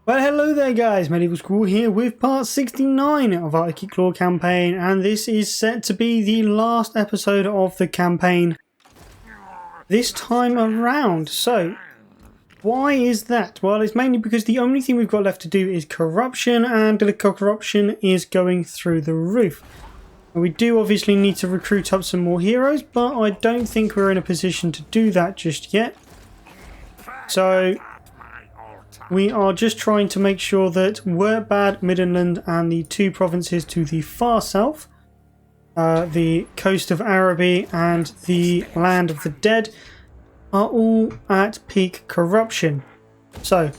Well, hello there guys, Medieval Squirrel here with part 69 of our Ikit Claw campaign, and this is set to be the last episode of the campaign this time around. So, why is that? Well, it's mainly because the only thing we've got left to do is corruption, and the corruption is going through the roof. And we do obviously need to recruit up some more heroes, but I don't think we're in a position to do that just yet. So we are just trying to make sure that Wertbad, Middenland and the two provinces to the far south, the coast of Araby and the land of the dead, are all at peak corruption. So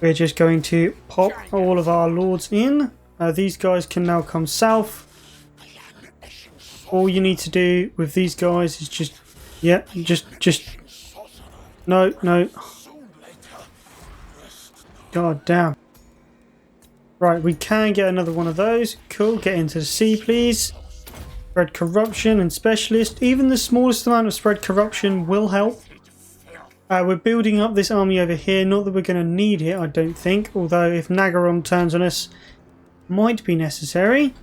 we're just going to pop all of our lords in. These guys can now come south. All you need to do with these guys is just no. God damn. Right, we can get another one of those. Cool, get into the sea, please. Spread corruption and specialist. Even the smallest amount of spread corruption will help. We're building up this army over here. Not that we're going to need it, I don't think. Although, if Nagaron turns on us, might be necessary.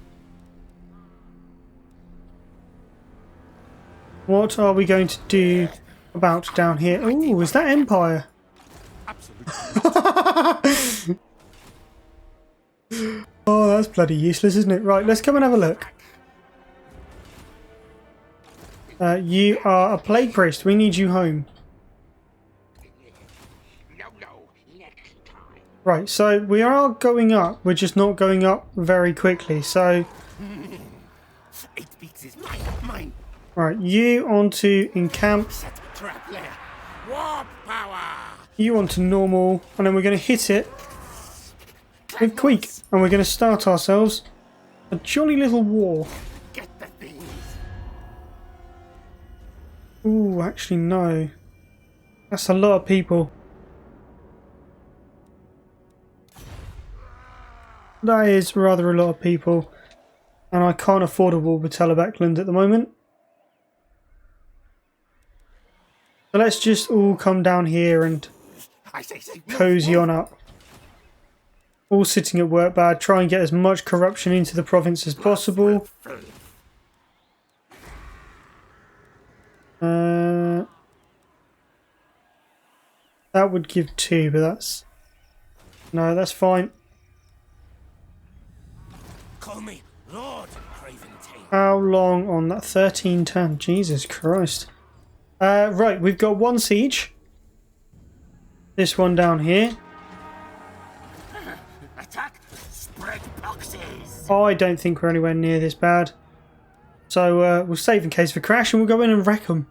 What are we going to do about down here? Oh, is that Empire? Oh, that's bloody useless, isn't it? Right, let's come and have a look. You are a plague priest. We need you home. Right, so we are going up. We're just not going up very quickly. So, right, you onto encamp. You onto normal, and then we're going to hit it with Queek, and we're going to start ourselves a jolly little war. Ooh, actually no. That's a lot of people. That is rather a lot of people, and I can't afford a war with Telebackland at the moment. So let's just all come down here and cozy on up. All sitting at Wertbad, try and get as much corruption into the province as possible. That would give 2, but that's... No, that's fine. Call me Lord Craven. How long on that? 13 turn. Jesus Christ. Right, we've got one siege. This one down here. Attack! Spread boxes! I don't think we're anywhere near this bad. So we'll save in case of a crash and we'll go in and wreck them.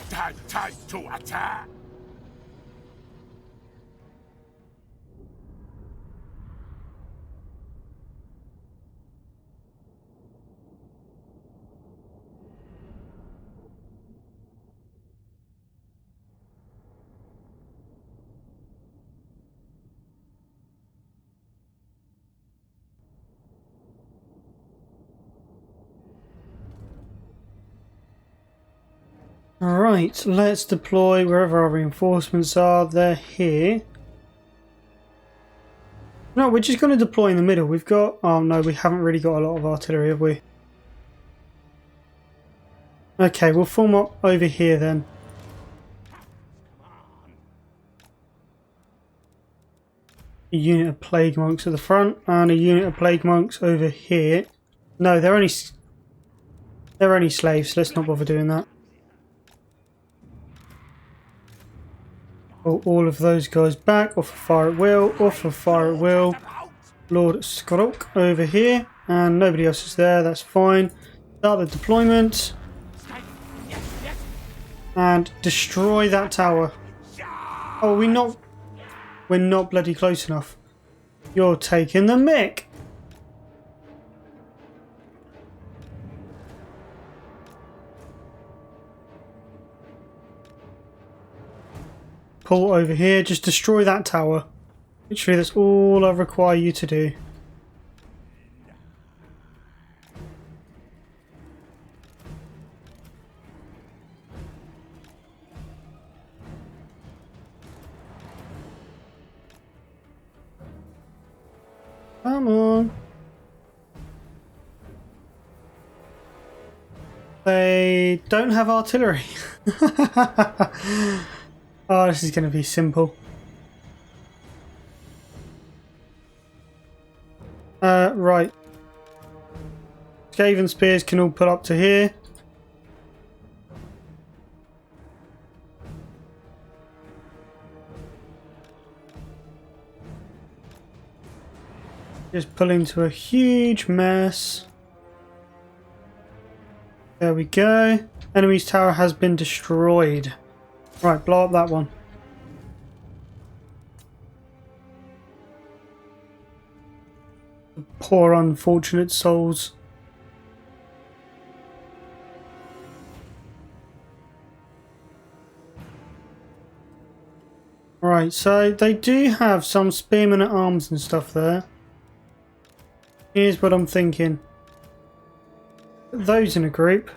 Time to attack! Alright, let's deploy wherever our reinforcements are. They're here. No, we're just going to deploy in the middle. We've got... Oh no, we haven't really got a lot of artillery, have we? Okay, we'll form up over here then. A unit of plague monks at the front and a unit of plague monks over here. No, they're only slaves. Let's not bother doing that. All of those guys back. Off of fire at will. Off of fire at will. Lord Squirrel over here. And nobody else is there. That's fine. Start the deployment. And destroy that tower. Oh, we're not bloody close enough. You're taking the mick. Pull over here, just destroy that tower. Literally, that's all I require you to do. Come on. They don't have artillery. Oh, this is going to be simple. Right. Skaven spears can all put up to here. Just pull into a huge mess. There we go. Enemy's tower has been destroyed. Right, blow up that one. Poor unfortunate souls. Right, so they do have some spearmen at arms and stuff there. Here's what I'm thinking. Put those in a group.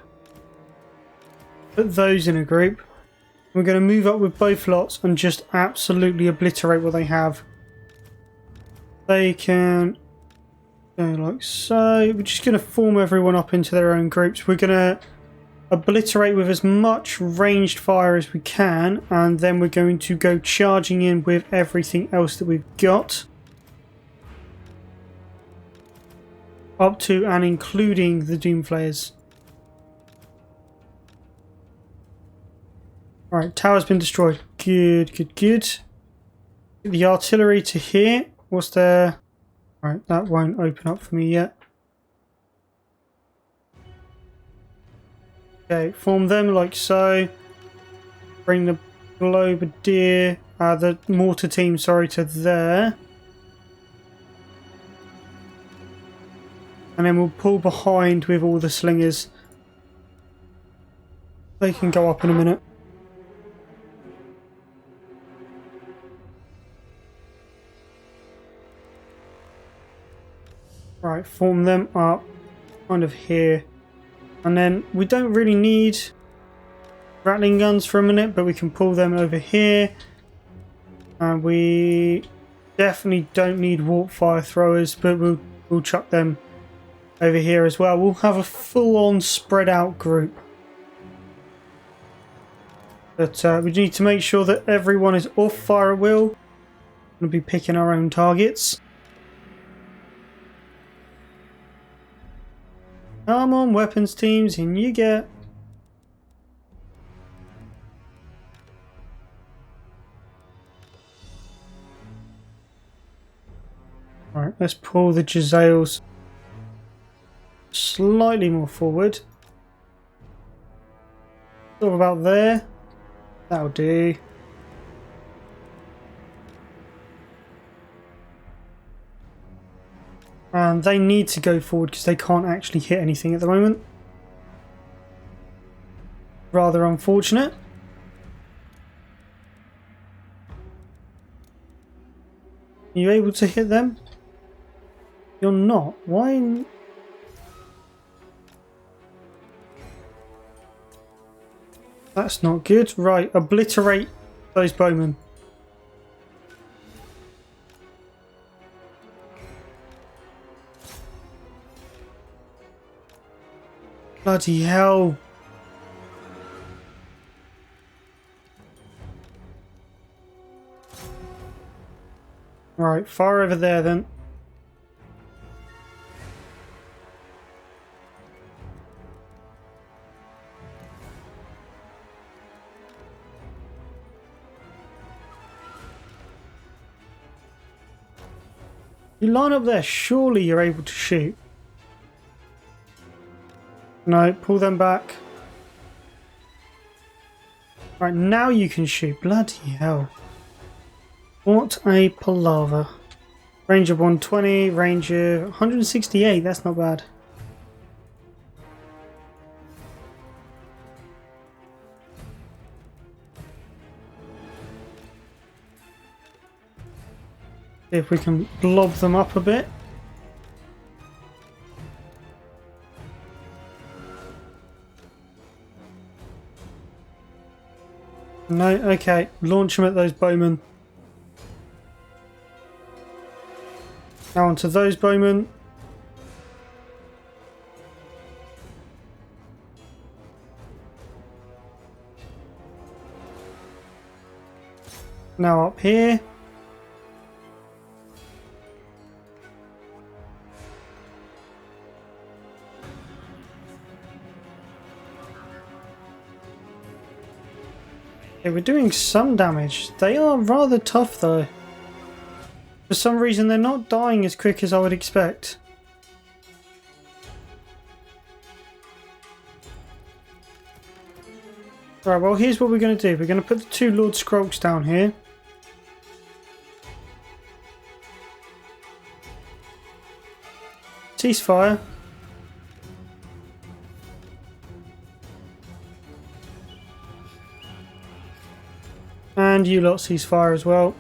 Put those in a group. We're going to move up with both lots and just absolutely obliterate what they have. They can go like so. We're just going to form everyone up into their own groups. We're going to obliterate with as much ranged fire as we can, and then we're going to go charging in with everything else that we've got. Up to and including the Doomflayers. Alright, tower's been destroyed. Good, good, good. The artillery to here. What's there? Alright, that won't open up for me yet. Okay, form them like so. Bring the Globadier, the mortar team, sorry, to there. And then we'll pull behind with all the slingers. They can go up in a minute. Right, form them up kind of here. And then we don't really need rattling guns for a minute, but we can pull them over here. And we definitely don't need warp fire throwers, but we'll chuck them over here as well. We'll have a full-on spread out group. But we need to make sure that everyone is off fire at will. We'll be picking our own targets. Come on, weapons teams, in you get. Alright, let's pull the Jezzails slightly more forward. Sort of about there. That'll do. And they need to go forward because they can't actually hit anything at the moment. Rather unfortunate. Are you able to hit them? You're not. Why? That's not good. Right, obliterate those bowmen. Bloody hell. Right, fire over there then. You line up there, surely you're able to shoot. No, pull them back. Right, now you can shoot. Bloody hell. What a palaver. Range of 120, range of 168, that's not bad. See if we can blob them up a bit. No, okay. Launch them at those bowmen. Now onto those bowmen. Now up here. Okay, we're doing some damage. They are rather tough though. For some reason they're not dying as quick as I would expect. Right, well here's what we're going to do. We're going to put the two Lord Skrulks down here. Ceasefire. And you lot ceasefire as well.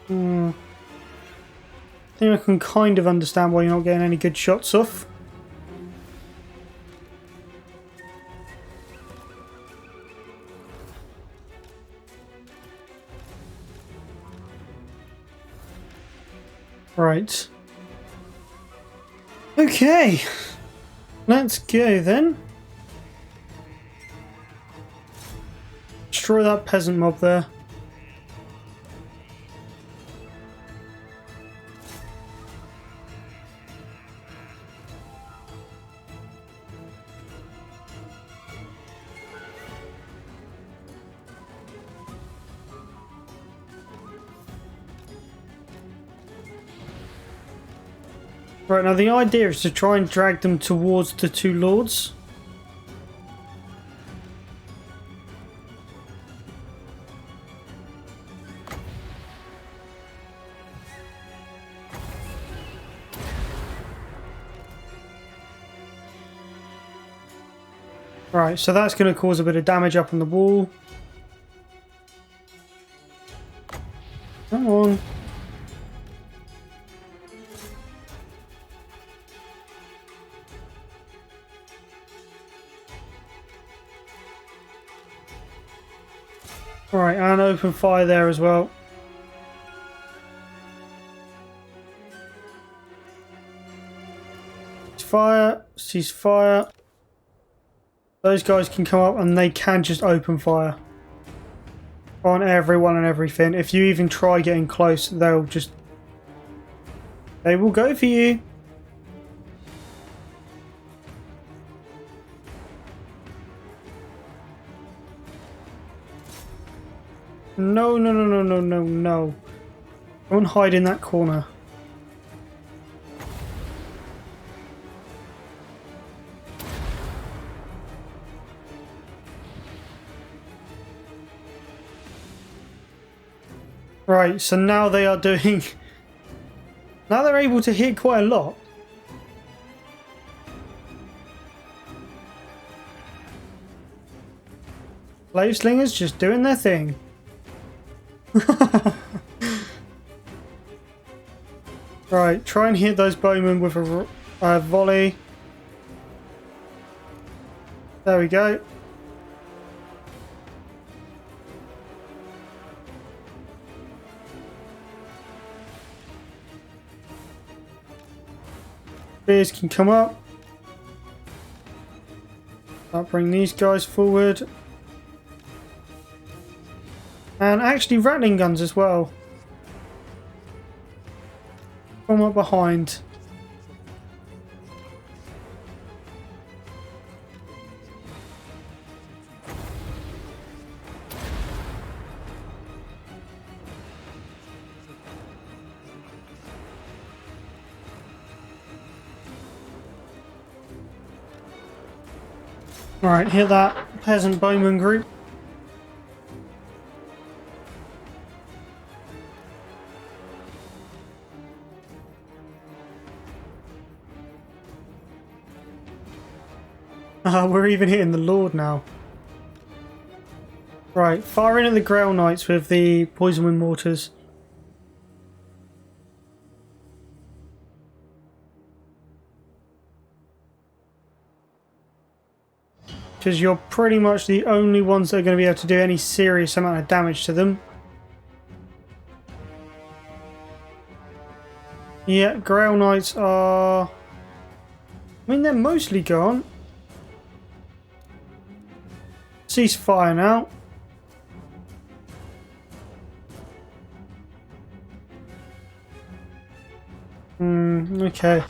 I think I can kind of understand why you're not getting any good shots off. Right. Okay. Let's go then. Destroy that peasant mob there. Right, now the idea is to try and drag them towards the two lords. Right, so that's going to cause a bit of damage up on the wall. Come on. Alright, and open fire there as well. Cease fire. Those guys can come up and they can just open fire on everyone and everything. If you even try getting close, they will go for you. No, no, no, no, no, no, no. Don't hide in that corner. Right, so now they are doing... Now they're able to hit quite a lot. Blade slingers just doing their thing. Right, try and hit those bowmen with a volley. There we go. Spears can come up. I'll bring these guys forward. And actually rattling guns as well. From up behind. Alright, hit that peasant bowman group. We're even hitting the Lord now. Right, firing at the Grail Knights with the Poison Wind Mortars. because you're pretty much the only ones that are going to be able to do any serious amount of damage to them. Yeah, Grail Knights are... I mean, they're mostly gone. Ceasefire now. Okay.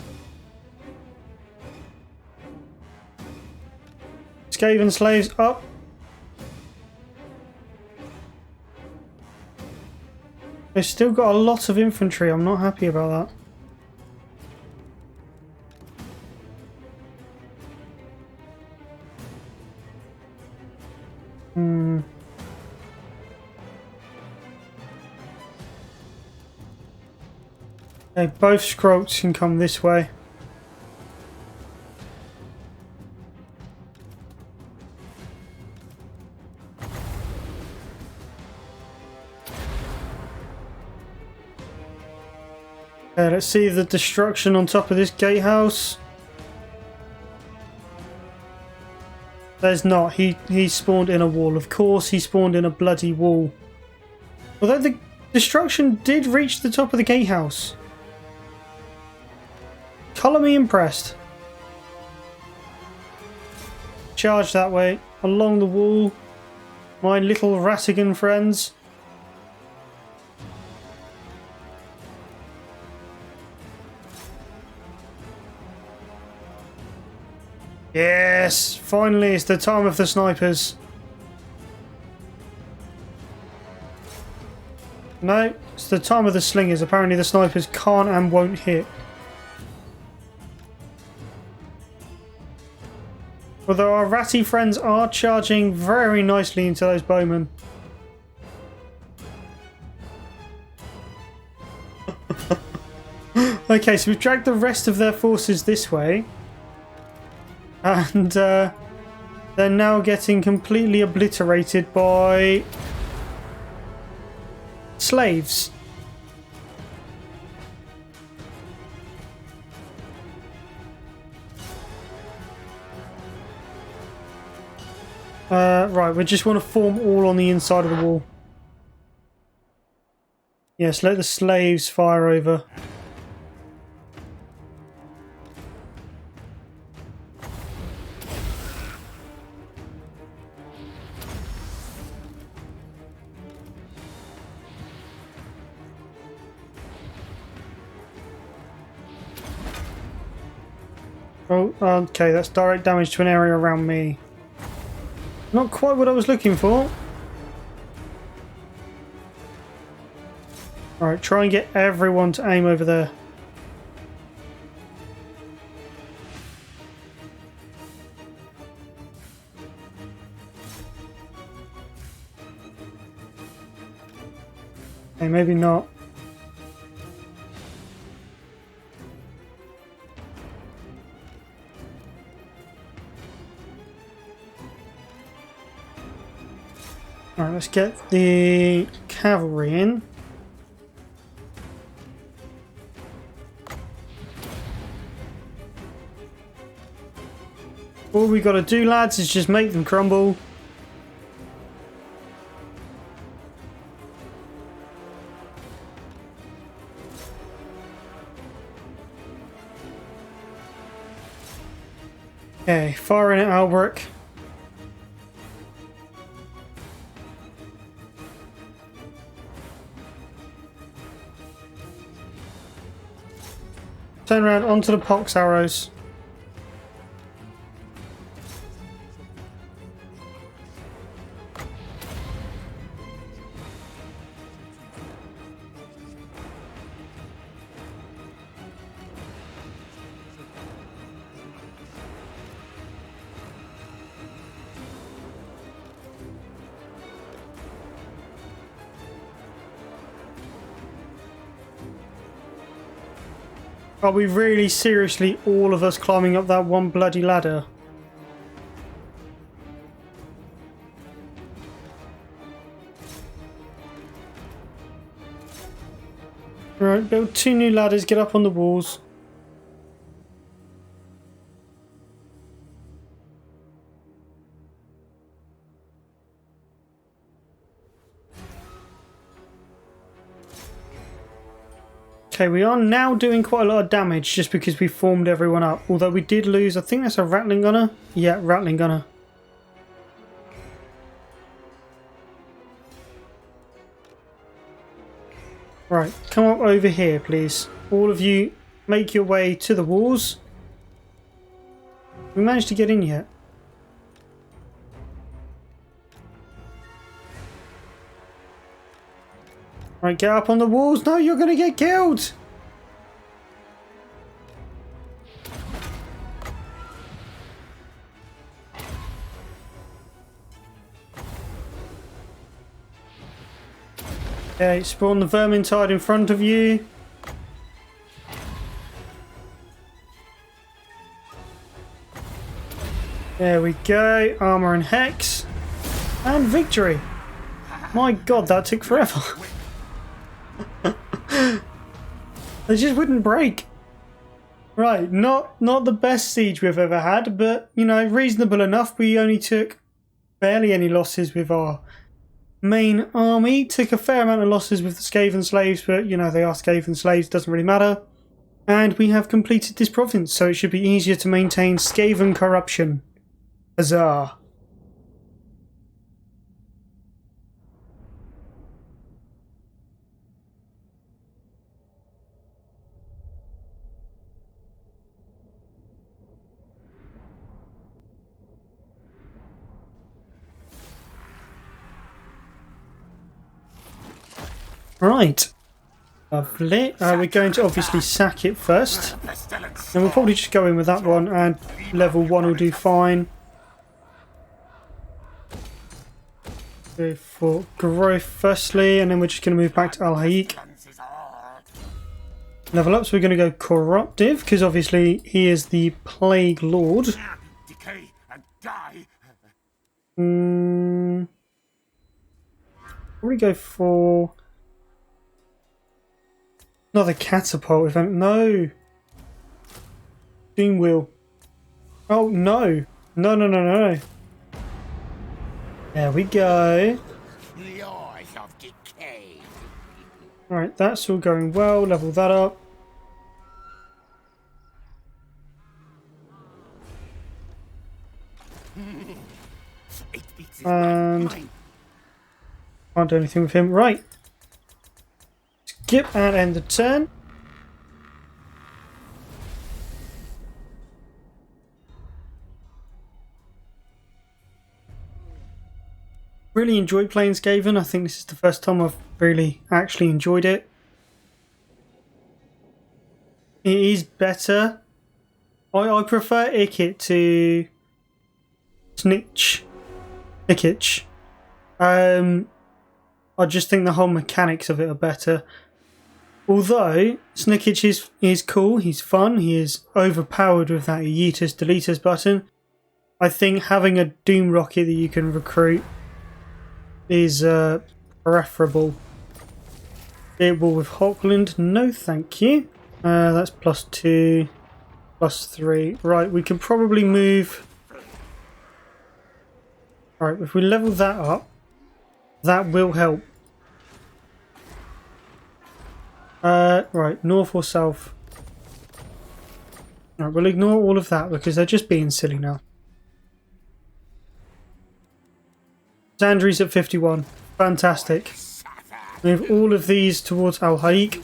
Skaven slaves up. They've still got a lot of infantry. I'm not happy about that. Okay, both Scrolls can come this way. Okay, let's see the destruction on top of this gatehouse. There's not. He spawned in a wall. Of course he spawned in a bloody wall. Although the destruction did reach the top of the gatehouse. Colour me impressed. Charge that way. Along the wall. My little Ratigan friends. Yes! Finally, it's the time of the snipers. No, it's the time of the slingers. Apparently the snipers can't and won't hit. Although our ratty friends are charging very nicely into those bowmen. Okay, so we've dragged the rest of their forces this way. And they're now getting completely obliterated by slaves. Right, we just want to form all on the inside of the wall. Yes, let the slaves fire over. Oh, okay, that's direct damage to an area around me. Not quite what I was looking for. Alright, try and get everyone to aim over there. Okay, maybe not. Alright, let's get the cavalry in. All we gotta do, lads, is just make them crumble. Okay, firing at Albrecht. Turn around onto the pox arrows. Are we really seriously all of us climbing up that one bloody ladder? Right, build 2 new ladders, get up on the walls. Okay, we are now doing quite a lot of damage just because we formed everyone up. Although we did lose, I think that's a rattling gunner. Yeah, rattling gunner. Right, come up over here, please. All of you, make your way to the walls. We managed to get in yet? Right, get up on the walls. No, you're going to get killed. Okay, spawn the vermintide in front of you. There we go. Armor and hex. And victory. My god, that took forever. They just wouldn't break. Right, not the best siege we've ever had, but, you know, reasonable enough. We only took barely any losses with our main army. Took a fair amount of losses with the Skaven slaves, but, you know, they are Skaven slaves, doesn't really matter. And we have completed this province, so it should be easier to maintain Skaven corruption. Huzzah. Right. Lovely. We're going to obviously sack it first. And we'll probably just go in with that one, and level 1 will do fine. Go for growth firstly, and then we're just going to move back to Al-Haik. Level up, so we're going to go corruptive, because obviously he is the Plague Lord. Decay and die. Probably go for another catapult event. No. Doom wheel. Oh no. No. There we go. The eyes of decay. Right, that's all going well. Level that up. And can't do anything with him. Right. Skip and end the turn. Really enjoyed playing Skaven. I think this is the first time I've really actually enjoyed it. It is better. I prefer Ikit to Snitch. Ikit. I just think the whole mechanics of it are better. Although Snickitch is cool, he's fun, he is overpowered with that Yeetus Deletus button. I think having a Doom Rocket that you can recruit is preferable. Able with Hockland, no thank you. That's +2, +3. Right, we can probably move. Right, if we level that up, that will help. Right, north or south? Right, we'll ignore all of that because they're just being silly now. Zandri's at 51. Fantastic. Move all of these towards Al-Haik.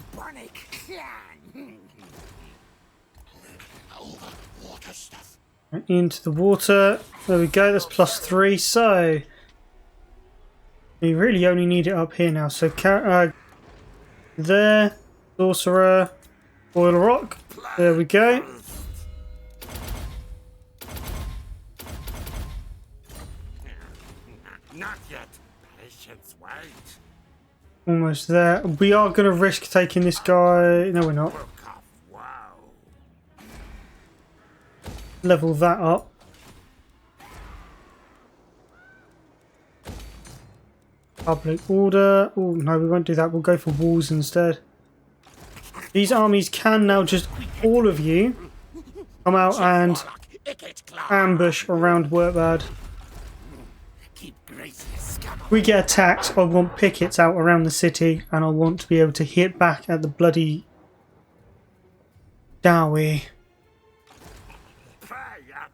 Right, into the water. There we go, that's +3. So we really only need it up here now. So there, Sorcerer, Oil Rock. There we go. Not yet. Patience, wait. Almost there. We are going to risk taking this guy. No, we're not. Wow. Level that up. Public order. Oh, no, we won't do that. We'll go for walls instead. These armies can now just, all of you, come out and ambush around Workbad. If we get attacked, I want pickets out around the city, and I want to be able to hit back at the bloody Dowie. Pray at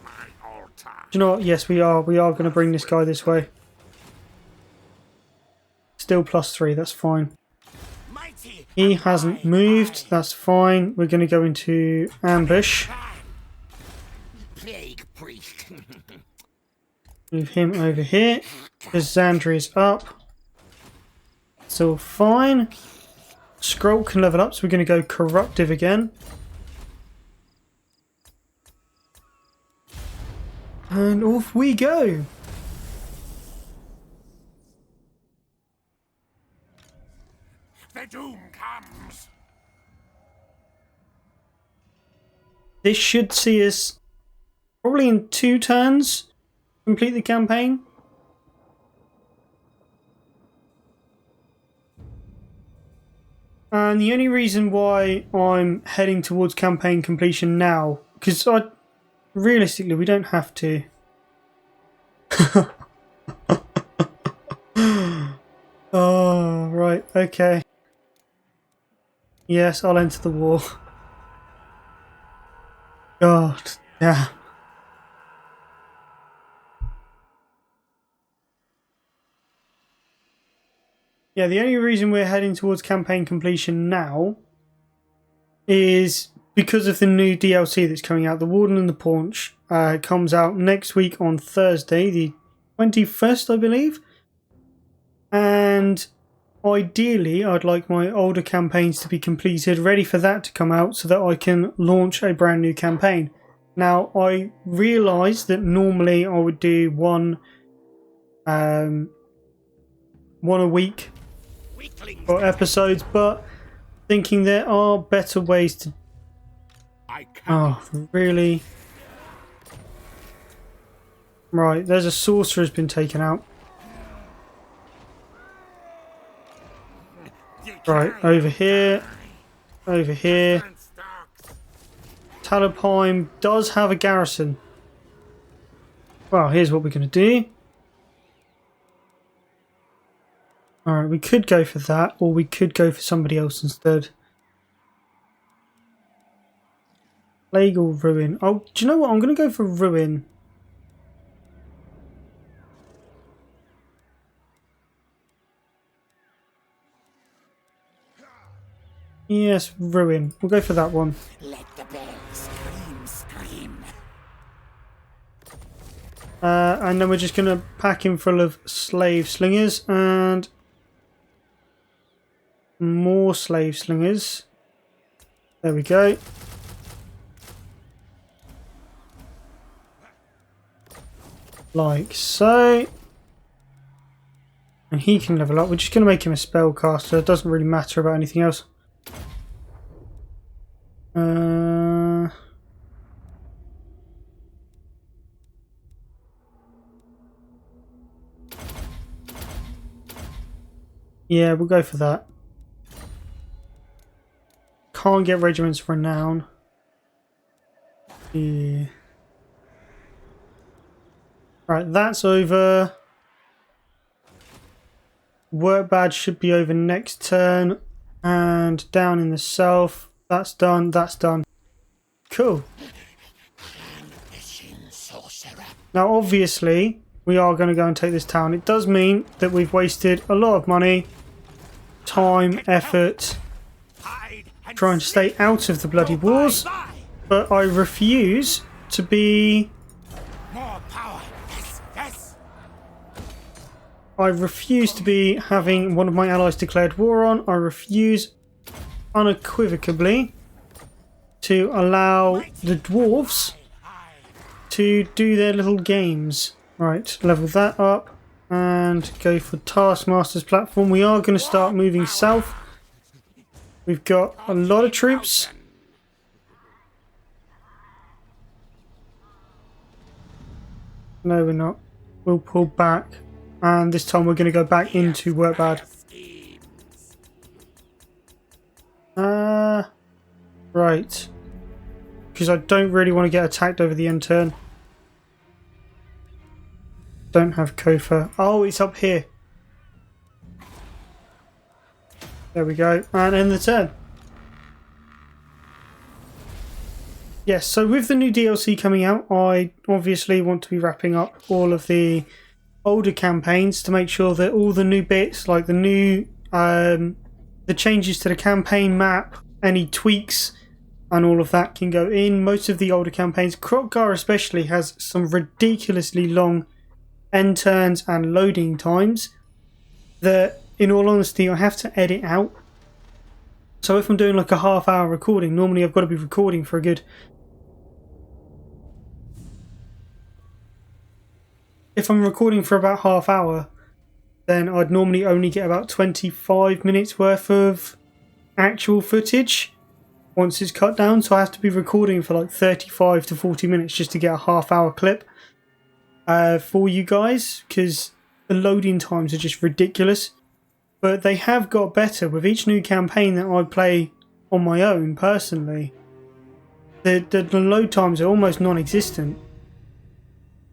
my altar. Do you know what? Yes, we are. We are going to bring this guy this way. Still +3, that's fine. Mighty He hasn't moved, that's fine. We're going to go into ambush. plague priest. Move him over here. Because Xandri is up. It's all fine. Squirrel can level up, so we're going to go corruptive again. And off we go. The doom comes. This should see us probably in 2 turns complete the campaign. And the only reason why I'm heading towards campaign completion now, because realistically we don't have to. Oh, right, okay. Yes, I'll enter the war. God, yeah. Yeah, the only reason we're heading towards campaign completion now is because of the new DLC that's coming out. The Warden and the Paunch comes out next week on Thursday, the 21st, I believe. And ideally, I'd like my older campaigns to be completed, ready for that to come out so that I can launch a brand new campaign. Now, I realise that normally I would do one a week for episodes, but thinking there are better ways to... Oh, really? Right, there's a sorcerer has been taken out. Right, over here. Over here. Talabheim does have a garrison. Well, here's what we're going to do. Alright, we could go for that, or we could go for somebody else instead. Plague or Ruin? Oh, do you know what? I'm going to go for Ruin. Yes, Ruin. We'll go for that one. Let the bells scream. And then we're just going to pack him full of slave slingers and more slave slingers. There we go. Like so. And he can level up. We're just going to make him a spellcaster. It doesn't really matter about anything else. Yeah, we'll go for that. Can't get regiments renown. Yeah. Right, that's over. Work badge should be over next turn. And down in the south, that's done, that's done. Cool. Now obviously, we are going to go and take this town. It does mean that we've wasted a lot of money, time, effort, trying to stay out of the bloody wars. But I refuse to be... I refuse to be having one of my allies declared war on. I refuse unequivocally to allow the dwarves to do their little games. Right, level that up and go for Taskmaster's platform. We are going to start moving south. We've got a lot of troops. No, we're not. We'll pull back. And this time we're going to go back into Workbad. Right. Because I don't really want to get attacked over the end turn. Don't have Kofa. Oh, it's up here. There we go. And end the turn. Yes, so with the new DLC coming out, I obviously want to be wrapping up all of the older campaigns to make sure that all the new bits, like the new, the changes to the campaign map, any tweaks, and all of that can go in. Most of the older campaigns, Skyre especially, has some ridiculously long end turns and loading times that, in all honesty, I have to edit out. So if I'm doing like a half-hour recording, normally I've got to be recording for a good... If I'm recording for about half hour, then I'd normally only get about 25 minutes worth of actual footage once it's cut down. So I have to be recording for like 35 to 40 minutes just to get a half-hour clip for you guys, because the loading times are just ridiculous. But they have got better with each new campaign that I play on my own personally. The load times are almost non-existent.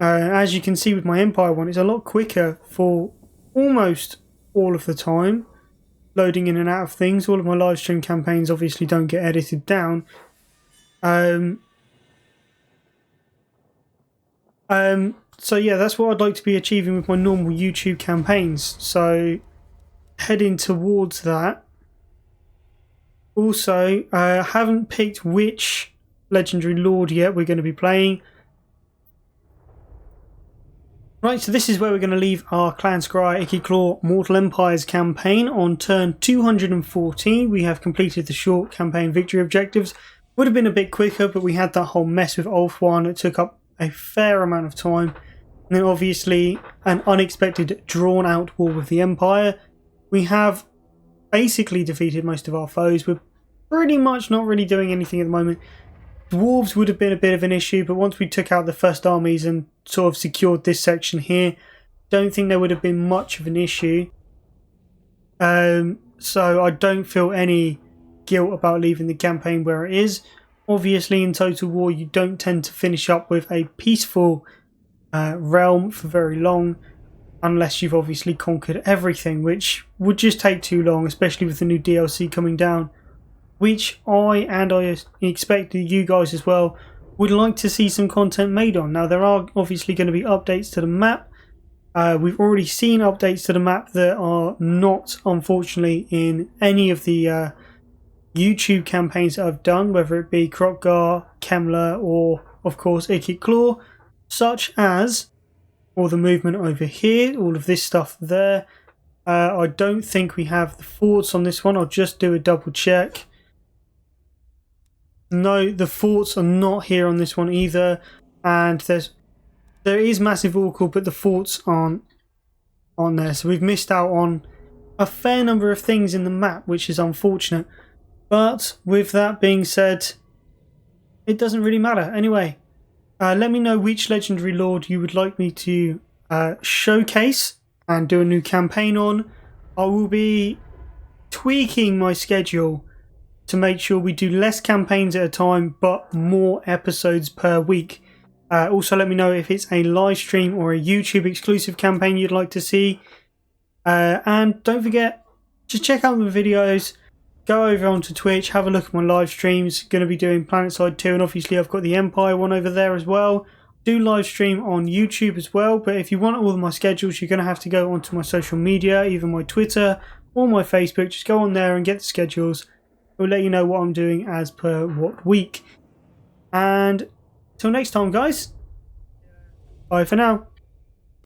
As you can see with my Empire one, it's a lot quicker for almost all of the time, loading in and out of things. All of my live stream campaigns obviously don't get edited down. So yeah, that's what I'd like to be achieving with my normal YouTube campaigns. So heading towards that. Also, I haven't picked which Legendary Lord yet we're going to be playing. Right, so this is where we're going to leave our Clan Skryre Ikit Claw Mortal Empires campaign on turn 214. We have completed the short campaign victory objectives. Would have been a bit quicker, but we had that whole mess with Ulf 1. It took up a fair amount of time. And then obviously an unexpected drawn out war with the Empire. We have basically defeated most of our foes. We're pretty much not really doing anything at the moment. Dwarves would have been a bit of an issue, but once we took out the first armies and sort of secured this section here, don't think there would have been much of an issue. So I don't feel any guilt about leaving the campaign where it is. Obviously in Total War you don't tend to finish up with a peaceful realm for very long, unless you've obviously conquered everything, which would just take too long, especially with the new DLC coming down, which I expect you guys as well would like to see some content made on. Now there are obviously going to be updates to the map. We've already seen updates to the map that are not, unfortunately, in any of the YouTube campaigns that I've done, whether it be Krogar, Kemler, or of course Ikit Claw, such as all the movement over here, all of this stuff there. I don't think we have the forts on this one. I'll just do a double check. No, the forts are not here on this one either, and there is Massive Oracle, but the forts aren't on there, so we've missed out on a fair number of things in the map, which is unfortunate. But with that being said, it doesn't really matter. Anyway, let me know which Legendary Lord you would like me to showcase and do a new campaign on. I will be tweaking my schedule to make sure we do less campaigns at a time but more episodes per week. Also let me know if it's a live stream or a YouTube exclusive campaign you'd like to see. And don't forget, just check out my videos, go over onto Twitch, have a look at my live streams. Going to be doing Planetside 2, and obviously I've got the Empire one over there as well. Do live stream on YouTube as well, but if you want all of my schedules, you're going to have to go onto my social media, either my Twitter or my Facebook. Just go on there and get the schedules. It will let you know what I'm doing as per what week. And till next time, guys, bye for now.